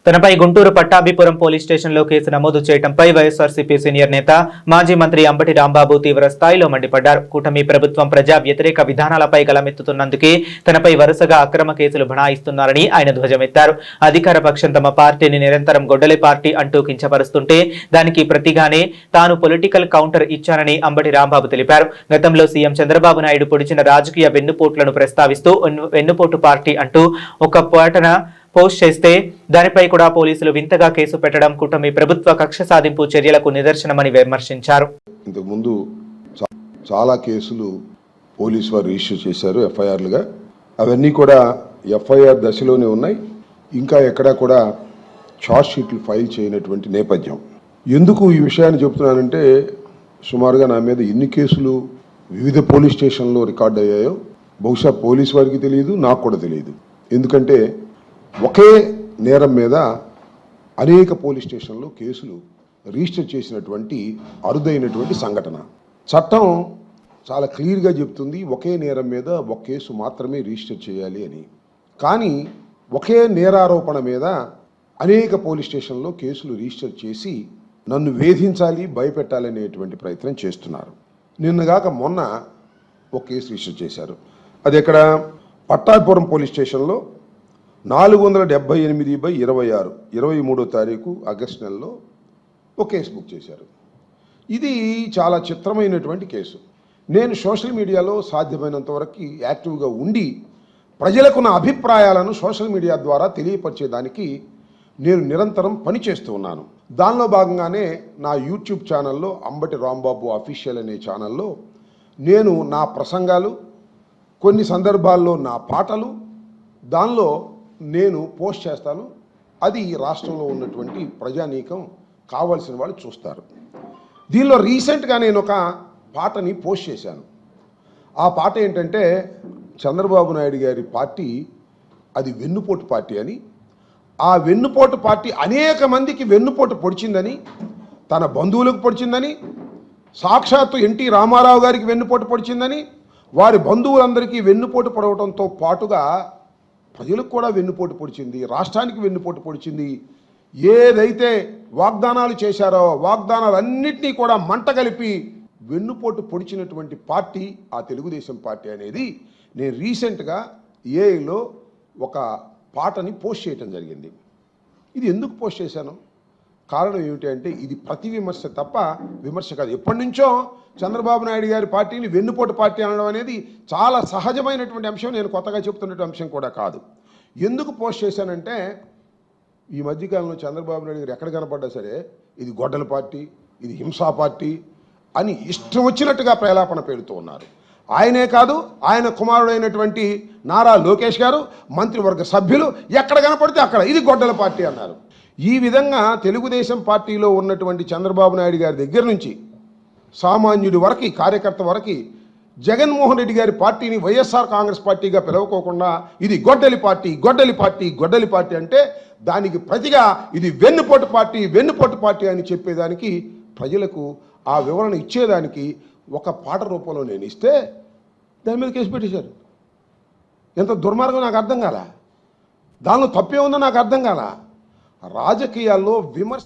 తనపై గుంటూరు పట్టాభిపురం పోలీస్ స్టేషన్లో కేసు నమోదు చేయడంపై వైఎస్ఆర్సీపీ సీనియర్ నేత మాజీ మంత్రి అంబటి రాంబాబు తీవ్ర స్థాయిలో మండిపడ్డారు. కూటమి ప్రభుత్వం ప్రజా వ్యతిరేక విధానాలపై గలమెత్తుతున్నందుకే తనపై వరుసగా అక్రమ కేసులు బనాయిస్తున్నారని ఆయన ధ్వజమెత్తారు. అధికార పక్షం తమ పార్టీని నిరంతరం గొడ్డలి పార్టీ అంటూ కించపరుస్తుంటే దానికి ప్రతిగానే తాను పొలిటికల్ కౌంటర్ ఇచ్చానని అంబటి రాంబాబు తెలిపారు. గతంలో సీఎం చంద్రబాబు నాయుడు పొడిచిన రాజకీయ వెన్నుపోట్లను ప్రస్తావిస్తూ వెన్నుపోటు పార్టీ అంటూ ఒక పాటన పోస్ట్ చేస్తే దానిపై కూడా పోలీసులు వింతగా కేసు పెట్టడం కూటమి ప్రభుత్వ కక్ష సాధింపు చర్యలకు నిదర్శనమని విమర్శించారు. ఇంతకుముందు చాలా కేసులు పోలీసు వారు రిజిస్టర్ చేశారు ఎఫ్ఐఆర్లుగా. అవన్నీ కూడా ఎఫ్ఐఆర్ దశలోనే ఉన్నాయి. ఇంకా ఎక్కడా కూడా ఛార్జ్ షీట్లు ఫైల్ చేయనటువంటి నేపథ్యం. ఎందుకు ఈ విషయాన్ని చెబుతున్నానంటే సుమారుగా నా మీద ఎన్ని కేసులు వివిధ పోలీస్ స్టేషన్లో రికార్డ్ అయ్యాయో బహుశా పోలీసు వారికి తెలియదు, నాకు కూడా తెలియదు. ఎందుకంటే ఒకే నేరం మీద అనేక పోలీస్ స్టేషన్లో కేసులు రిజిస్టర్ చేసినటువంటి అరుదైనటువంటి సంఘటన. చట్టం చాలా క్లియర్గా చెప్తుంది ఒకే నేరం మీద ఒక కేసు మాత్రమే రిజిస్టర్ చేయాలి అని. కానీ ఒకే నేరారోపణ మీద అనేక పోలీస్ స్టేషన్లో కేసులు రిజిస్టర్ చేసి నన్ను వేధించాలి, భయపెట్టాలనేటువంటి ప్రయత్నం చేస్తున్నారు. నిన్నగాక మొన్న ఒక కేసు రిజిస్టర్ చేశారు. అది ఎక్కడ? పట్టాభిపురం పోలీస్ స్టేషన్లో 478/26 23వ తారీఖు ఆగస్టు నెలలో ఒక కేసు బుక్ చేశారు. ఇది చాలా చిత్రమైనటువంటి కేసు. నేను సోషల్ మీడియాలో సాధ్యమైనంత వరకు యాక్టివ్గా ఉండి ప్రజలకు నా అభిప్రాయాలను సోషల్ మీడియా ద్వారా తెలియపరిచేదానికి నేను నిరంతరం పనిచేస్తూ ఉన్నాను. దానిలో భాగంగానే నా యూట్యూబ్ ఛానల్లో అంబటి రాంబాబు అఫీషియల్ అనే ఛానల్లో నేను నా ప్రసంగాలు, కొన్ని సందర్భాల్లో నా పాటలు దానిలో నేను పోస్ట్ చేస్తాను. అది రాష్ట్రంలో ఉన్నటువంటి ప్రజానీకం కావాల్సిన వాళ్ళు చూస్తారు. దీనిలో రీసెంట్గా నేను ఒక పాటని పోస్ట్ చేశాను. ఆ పాట ఏంటంటే చంద్రబాబు నాయుడు గారి పార్టీ అది వెన్నుపోటు పార్టీ అని, ఆ వెన్నుపోటు పార్టీ అనేక మందికి వెన్నుపోటు పొడిచిందని, తన బంధువులకు పొడిచిందని, సాక్షాత్తు ఎన్టీ రామారావు గారికి వెన్నుపోటు పొడిచిందని, వారి బంధువులందరికీ వెన్నుపోటు పొడవడంతో పాటుగా ప్రజలకు కూడా వెన్నుపోటు పొడిచింది, రాష్ట్రానికి వెన్నుపోటు పొడిచింది. ఏదైతే వాగ్దానాలు చేశారో వాగ్దానాలన్నింటినీ కూడా మంట కలిపి వెన్నుపోటు పొడిచినటువంటి పార్టీ ఆ తెలుగుదేశం పార్టీ అనేది నేను రీసెంట్గా ఏఐలో ఒక పాటని పోస్ట్ చేయటం జరిగింది. ఇది ఎందుకు పోస్ట్ చేశాను? కారణం ఏమిటి అంటే ఇది ప్రతి విమర్శ తప్ప విమర్శ కాదు. ఎప్పటి నుంచో చంద్రబాబు నాయుడు గారి పార్టీని వెన్నుపోటు పార్టీ అనడం అనేది చాలా సహజమైనటువంటి అంశం. నేను కొత్తగా చెప్తున్నటువంటి అంశం కూడా కాదు. ఎందుకు పోస్ట్ చేశానంటే ఈ మధ్యకాలంలో చంద్రబాబు నాయుడు గారు ఎక్కడ కనపడ్డా సరే ఇది గొడ్డల పార్టీ, ఇది హింసా పార్టీ అని ఇష్టం వచ్చినట్టుగా ప్రలాపన పెడుతూ ఉన్నారు. ఆయనే కాదు, ఆయన కుమారుడైనటువంటి నారా లోకేష్ గారు, మంత్రివర్గ సభ్యులు ఎక్కడ కనపడితే అక్కడ ఇది గొడ్డల పార్టీ అన్నారు. ఈ విధంగా తెలుగుదేశం పార్టీలో ఉన్నటువంటి చంద్రబాబు నాయుడు గారి దగ్గర నుంచి సామాన్యుడి వరకు, కార్యకర్త వరకు జగన్మోహన్ రెడ్డి గారి పార్టీని వైఎస్ఆర్ కాంగ్రెస్ పార్టీగా పిలవకోకుండా ఇది గొడ్డలి పార్టీ, గొడ్డలి పార్టీ, గొడ్డలి పార్టీ అంటే దానికి ప్రతిగా ఇది వెన్నుపోటు పార్టీ, వెన్నుపోటు పార్టీ అని చెప్పేదానికి ప్రజలకు ఆ వివరణ ఇచ్చేదానికి ఒక పాట రూపంలో నేను ఇస్తే దాని మీద కేసు పెట్టేశారు. ఎంత దుర్మార్గం నాకు అర్థం కాల. దానిలో తప్పే ఉందో నాకు అర్థం కాల. రాజకీయాల్లో విమర్శ